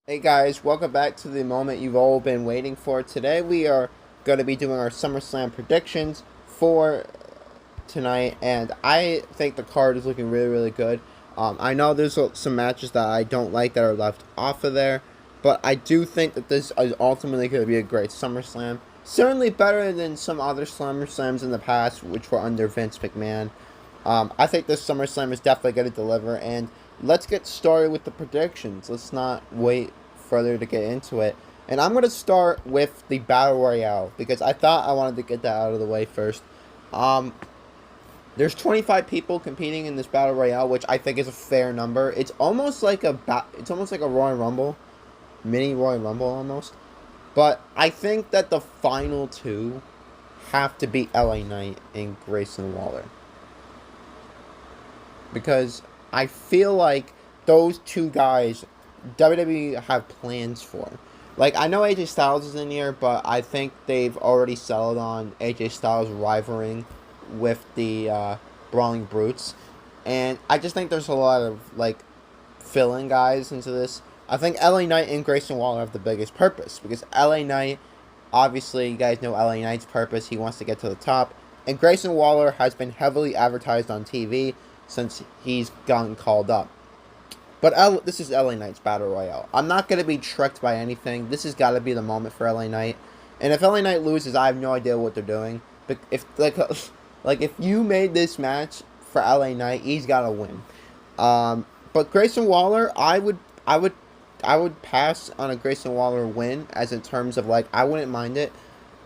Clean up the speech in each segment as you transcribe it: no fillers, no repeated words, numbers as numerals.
Hey guys, welcome back to the moment you've all been waiting for. Today we are going to be doing our Summerslam predictions for tonight, and I think the card is looking really, really good. I know there's some matches that I don't like that are left off of there, but I do think that this is ultimately going to be a great SummerSlam. Certainly better than some other SummerSlams in the past, which were under Vince McMahon. I think this SummerSlam is definitely going to deliver, and let's get started with the predictions. Let's not wait further to get into it. And I'm going to start with the Battle Royale, because I thought I wanted to get that out of the way first. Um, there's 25 people competing in this Battle Royale, which I think is a fair number. It's almost like it's almost like a Royal Rumble, mini Royal Rumble almost. But I think that the final two have to be LA Knight and Grayson Waller, because I feel like those two guys WWE have plans for. Like, I know AJ Styles is in here, but I think they've already settled on AJ Styles rivaling with the Brawling Brutes. And I just think there's a lot of, like, fill-in guys into this. I think LA Knight and Grayson Waller have the biggest purpose, because LA Knight, obviously, you guys know LA Knight's purpose. He wants to get to the top. And Grayson Waller has been heavily advertised on TV since he's gotten called up. But this is LA Knight's Battle Royale. I'm not going to be tricked by anything. This has got to be the moment for LA Knight. And if LA Knight loses, I have no idea what they're doing. But if like if you made this match for LA Knight, he's got to win. But Grayson Waller, I would pass on a Grayson Waller win, as in terms of, like, I wouldn't mind it.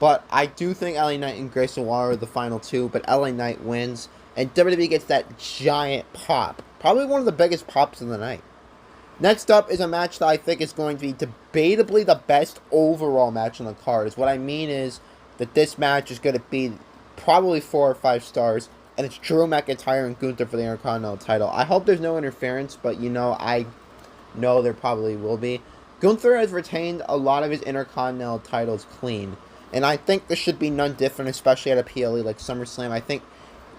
But I do think LA Knight and Grayson Waller are the final two. But LA Knight wins, and WWE gets that giant pop. Probably one of the biggest pops of the night. Next up is a match that I think is going to be debatably the best overall match on the card. What I mean is that this match is going to be probably 4 or 5 stars, and it's Drew McIntyre and Gunther for the Intercontinental title. I hope there's no interference, but I know there probably will be. Gunther has retained a lot of his Intercontinental titles clean, and I think this should be none different, especially at a PLE like SummerSlam. I think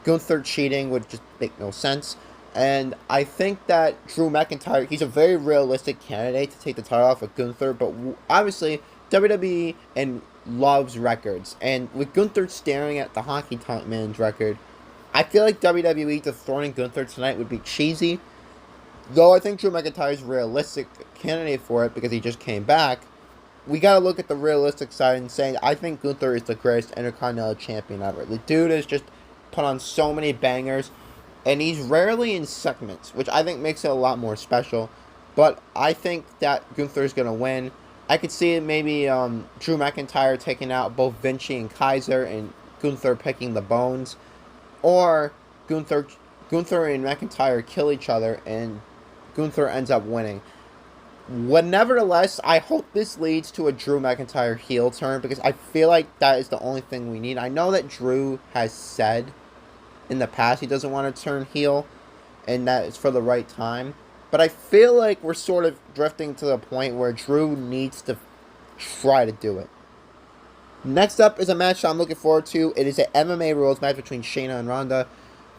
Gunther cheating would just make no sense. And I think that Drew McIntyre, he's a very realistic candidate to take the title off of Gunther, but obviously WWE and loves records. And with Gunther staring at the Hockey Talk Man's record, I feel like WWE dethroning Gunther tonight would be cheesy. Though I think Drew McIntyre is a realistic candidate for it because he just came back, we got to look at the realistic side and say, I think Gunther is the greatest Intercontinental Champion ever. The dude has just put on so many bangers, and he's rarely in segments, which I think makes it a lot more special. But I think that Gunther's going to win. I could see it maybe Drew McIntyre taking out both Vinci and Kaiser, and Gunther picking the bones. Or Gunther and McIntyre kill each other, and Gunther ends up winning. Nevertheless, I hope this leads to a Drew McIntyre heel turn, because I feel like that is the only thing we need. I know that Drew has said in the past he doesn't want to turn heel, and that is for the right time. But I feel like we're sort of drifting to the point where Drew needs to try to do it. Next up is a match I'm looking forward to. It is an MMA rules match between Shayna and Ronda.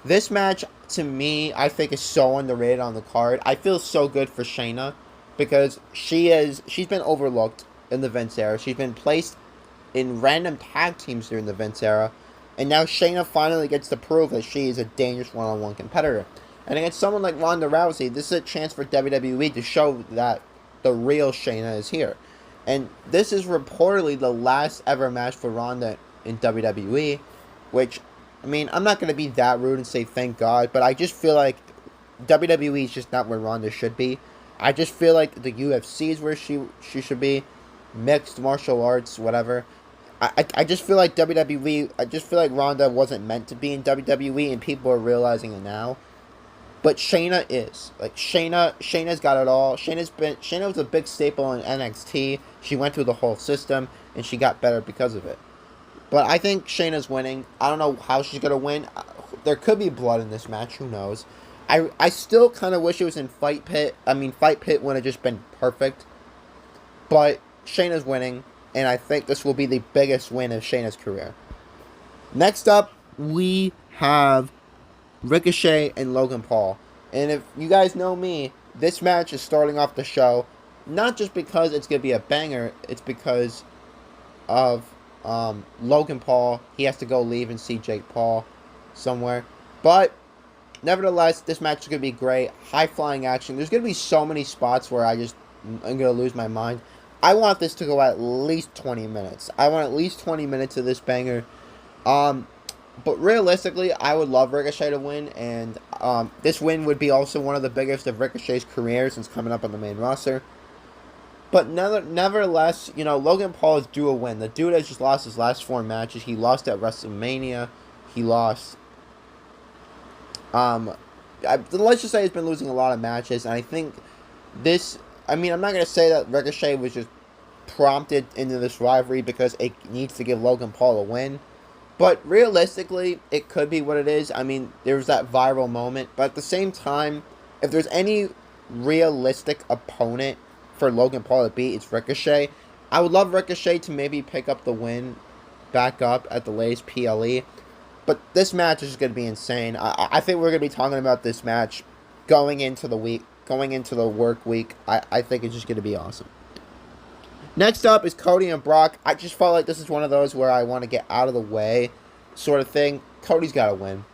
This match, to me, I think is so underrated on the card. I feel so good for Shayna, because she's been overlooked in the Vince era. She's been placed in random tag teams during the Vince era. And now Shayna finally gets to prove that she is a dangerous one-on-one competitor. And against someone like Ronda Rousey, this is a chance for WWE to show that the real Shayna is here. And this is reportedly the last ever match for Ronda in WWE, which, I mean, I'm not going to be that rude and say thank God, but I just feel like WWE is just not where Ronda should be. I just feel like the UFC is where she should be. Mixed martial arts, whatever. I just feel like WWE, I just feel like Ronda wasn't meant to be in WWE, and people are realizing it now. But Shayna is. Like, Shayna's got it all. Shayna was a big staple in NXT. She went through the whole system, and she got better because of it. But I think Shayna's winning. I don't know how she's going to win. There could be blood in this match. Who knows? I still kind of wish it was in Fight Pit. I mean, Fight Pit would have just been perfect. But Shayna's winning, and I think this will be the biggest win of Shayna's career. Next up, we have Ricochet and Logan Paul. And if you guys know me, this match is starting off the show. not just because it's going to be a banger, it's because of Logan Paul. He has to go leave and see Jake Paul somewhere. But nevertheless, this match is going to be great. High-flying action. There's going to be so many spots where I'm going to lose my mind. I want this to go at least 20 minutes. I want at least 20 minutes of this banger. But realistically, I would love Ricochet to win, and this win would be also one of the biggest of Ricochet's career since coming up on the main roster. But nevertheless, Logan Paul is due a win. The dude has just lost his last 4 matches. He lost at WrestleMania. He lost. Let's just say he's been losing a lot of matches, and I think this. I mean, I'm not gonna say that Ricochet was just prompted into this rivalry because it needs to give Logan Paul a win. But realistically, it could be what it is. I mean, there was that viral moment. But at the same time, if there's any realistic opponent for Logan Paul to beat, it's Ricochet. I would love Ricochet to maybe pick up the win back up at the latest PLE. But this match is just going to be insane. I think we're going to be talking about this match going into the week, going into the work week. I think it's just going to be awesome. Next up is Cody and Brock. I just felt like this is one of those where I want to get out of the way sort of thing. Cody's got to win.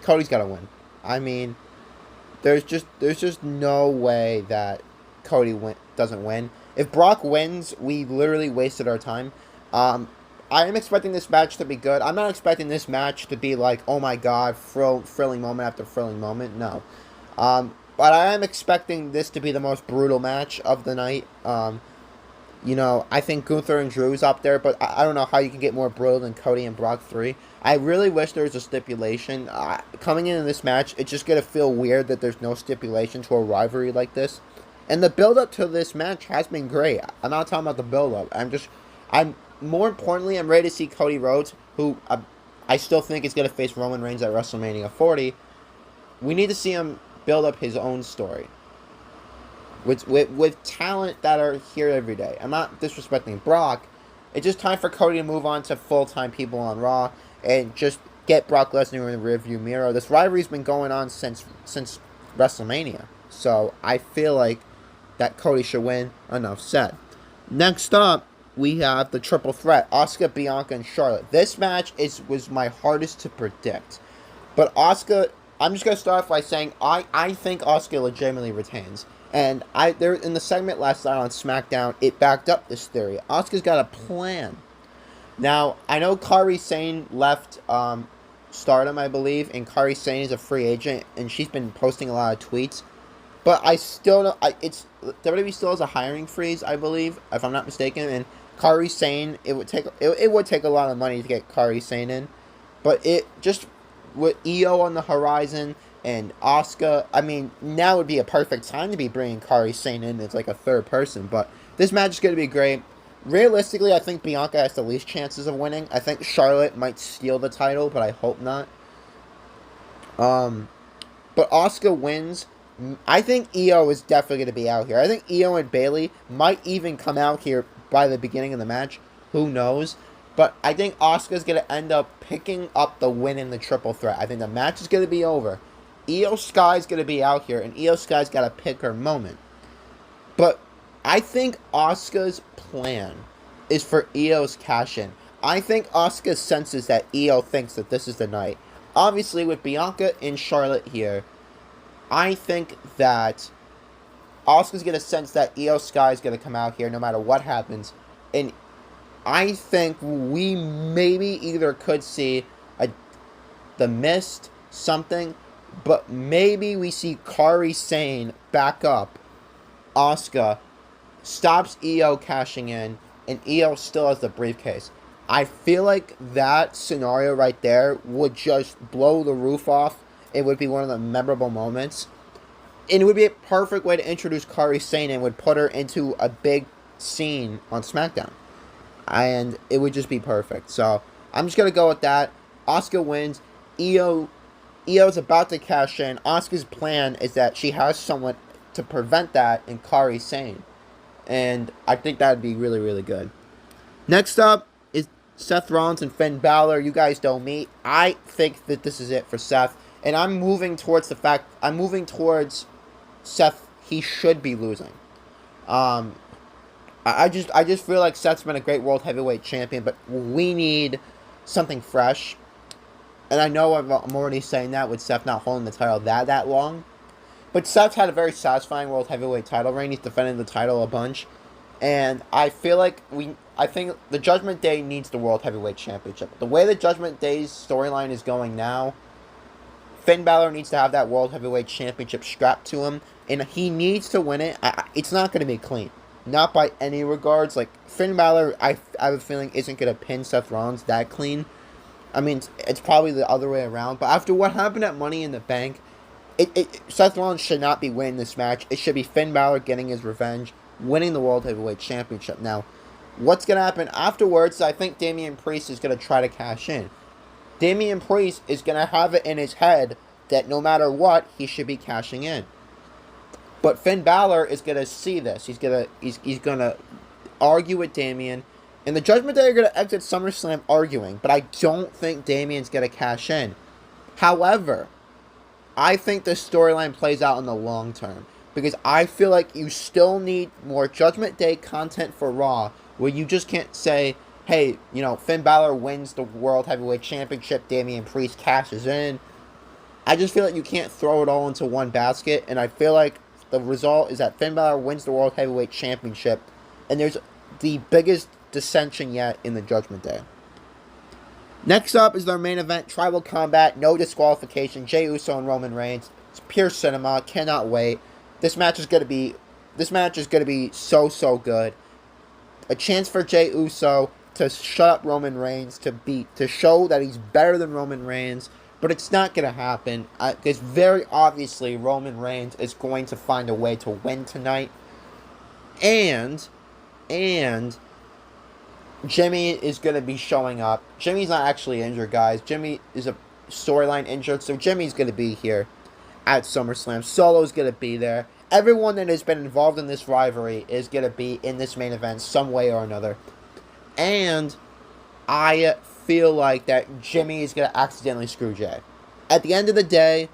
Cody's got to win. I mean, there's just no way that Cody doesn't win. If Brock wins, we literally wasted our time. I am expecting this match to be good. I'm not expecting this match to be like, oh my god, thrilling moment after thrilling moment. No. But I am expecting this to be the most brutal match of the night. I think Gunther and Drew's up there, but I don't know how you can get more brutal than Cody and Brock 3. I really wish there was a stipulation. Coming into this match, it's just going to feel weird that there's no stipulation to a rivalry like this. And the build-up to this match has been great. I'm not talking about the build-up. More importantly, I'm ready to see Cody Rhodes, who I still think is going to face Roman Reigns at WrestleMania 40. We need to see him build up his own story. With talent that are here every day. I'm not disrespecting Brock. It's just time for Cody to move on to full-time people on Raw and just get Brock Lesnar in the rearview mirror. This rivalry's been going on since WrestleMania. So I feel like that Cody should win. Enough said. Next up, we have the triple threat. Asuka, Bianca, and Charlotte. This match was my hardest to predict. But Asuka, I'm just going to start off by saying I think Asuka legitimately retains. And there in the segment last night on SmackDown, it backed up this theory. Asuka's got a plan. Now, I know Kairi Sane left Stardom, I believe, and Kairi Sane is a free agent, and she's been posting a lot of tweets. But I still know WWE still has a hiring freeze, I believe, if I'm not mistaken. And Kairi Sane, it would take a lot of money to get Kairi Sane in, but it just with Io on the horizon. And Asuka, I mean, now would be a perfect time to be bringing Kairi Sane in as like a third person. But this match is going to be great. Realistically, I think Bianca has the least chances of winning. I think Charlotte might steal the title, but I hope not. But Asuka wins. I think Io is definitely going to be out here. I think Io and Bayley might even come out here by the beginning of the match. Who knows? But I think Asuka's going to end up picking up the win in the triple threat. I think the match is going to be over. Io Sky's going to be out here, and Io Sky's got to pick her moment. But I think Asuka's plan is for Io's cash-in. I think Asuka senses that Io thinks that this is the night. Obviously, with Bianca and Charlotte here, I think that Asuka's going to sense that Io Sky's going to come out here no matter what happens. And I think we maybe either could see the Mist, something. But maybe we see Kairi Sane back up Asuka, stops Io cashing in, and Io still has the briefcase. I feel like that scenario right there would just blow the roof off. It would be one of the memorable moments. And it would be a perfect way to introduce Kairi Sane and would put her into a big scene on SmackDown. And it would just be perfect. So, I'm just going to go with that. Asuka wins. Io's about to cash in. Asuka's plan is that she has someone to prevent that in Kairi Sane. And I think that would be really, really good. Next up is Seth Rollins and Finn Balor. You guys know me. I think that this is it for Seth. And I'm moving towards Seth, he should be losing. Um, I just feel like Seth's been a great world heavyweight champion, but we need something fresh. And I know I'm already saying that with Seth not holding the title that long. But Seth's had a very satisfying world heavyweight title reign. He's defended the title a bunch. And I feel like I think the Judgment Day needs the World Heavyweight Championship. The way the Judgment Day's storyline is going now, Finn Balor needs to have that World Heavyweight Championship strapped to him, and he needs to win it. It's not going to be clean. Not by any regards. Like, Finn Balor, I have a feeling, isn't going to pin Seth Rollins that clean. I mean, it's probably the other way around. But after what happened at Money in the Bank, Seth Rollins should not be winning this match. It should be Finn Balor getting his revenge, winning the World Heavyweight Championship. Now, what's going to happen afterwards, I think Damian Priest is going to try to cash in. Damian Priest is going to have it in his head that no matter what, he should be cashing in. But Finn Balor is going to see this. He's going to argue with Damian. And the Judgment Day are going to exit SummerSlam arguing. But I don't think Damian's going to cash in. However, I think this storyline plays out in the long term. Because I feel like you still need more Judgment Day content for Raw. Where you just can't say, hey, Finn Balor wins the World Heavyweight Championship. Damian Priest cashes in. I just feel like you can't throw it all into one basket. And I feel like the result is that Finn Balor wins the World Heavyweight Championship. And there's the biggest dissension yet in the Judgment Day. Next up is their main event, Tribal Combat, no disqualification, Jey Uso and Roman Reigns. It's pure cinema, cannot wait. This match is gonna be so good. A chance for Jey Uso to shut up Roman Reigns, to show that he's better than Roman Reigns, but it's not gonna happen. Because very obviously Roman Reigns is going to find a way to win tonight, and Jimmy is going to be showing up. Jimmy's not actually injured, guys. Jimmy is a storyline injured, so Jimmy's going to be here at SummerSlam. Solo's going to be there. Everyone that has been involved in this rivalry is going to be in this main event some way or another. And I feel like that Jimmy is going to accidentally screw Jey. At the end of the day,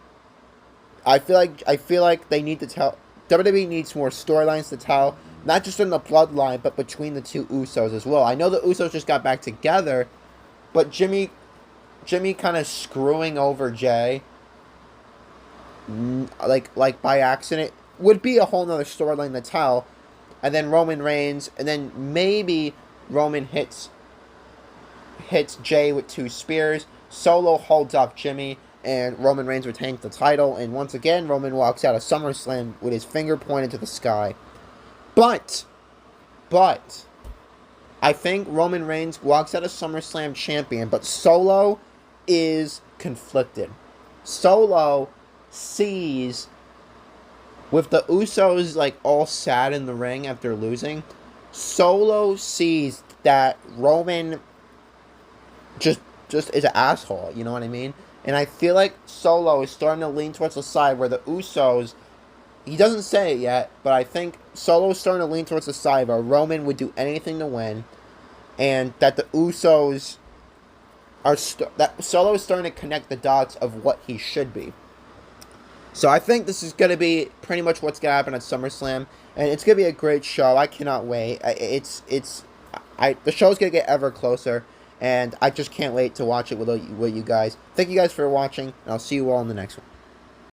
I feel like they need to tell... WWE needs more storylines to tell. Not just in the bloodline, but between the two Usos as well. I know the Usos just got back together, but Jimmy kind of screwing over Jey, like by accident, would be a whole nother storyline to tell. And then Roman Reigns, and then maybe Roman hits Jey with 2 spears. Solo holds off Jimmy, and Roman Reigns retains the title. And once again, Roman walks out of SummerSlam with his finger pointed to the sky. But, I think Roman Reigns walks out of SummerSlam champion, but Solo is conflicted. Solo sees, with the Usos, like, all sad in the ring after losing, Solo sees that Roman just is an asshole, you know what I mean? And I feel like Solo is starting to lean towards the side where the Usos... He doesn't say it yet, but I think Solo is starting to lean towards the side where Roman would do anything to win, and that the Usos are that Solo is starting to connect the dots of what he should be. So I think this is going to be pretty much what's going to happen at SummerSlam, and it's going to be a great show. I cannot wait. The show's going to get ever closer, and I just can't wait to watch it with you guys. Thank you guys for watching, and I'll see you all in the next one.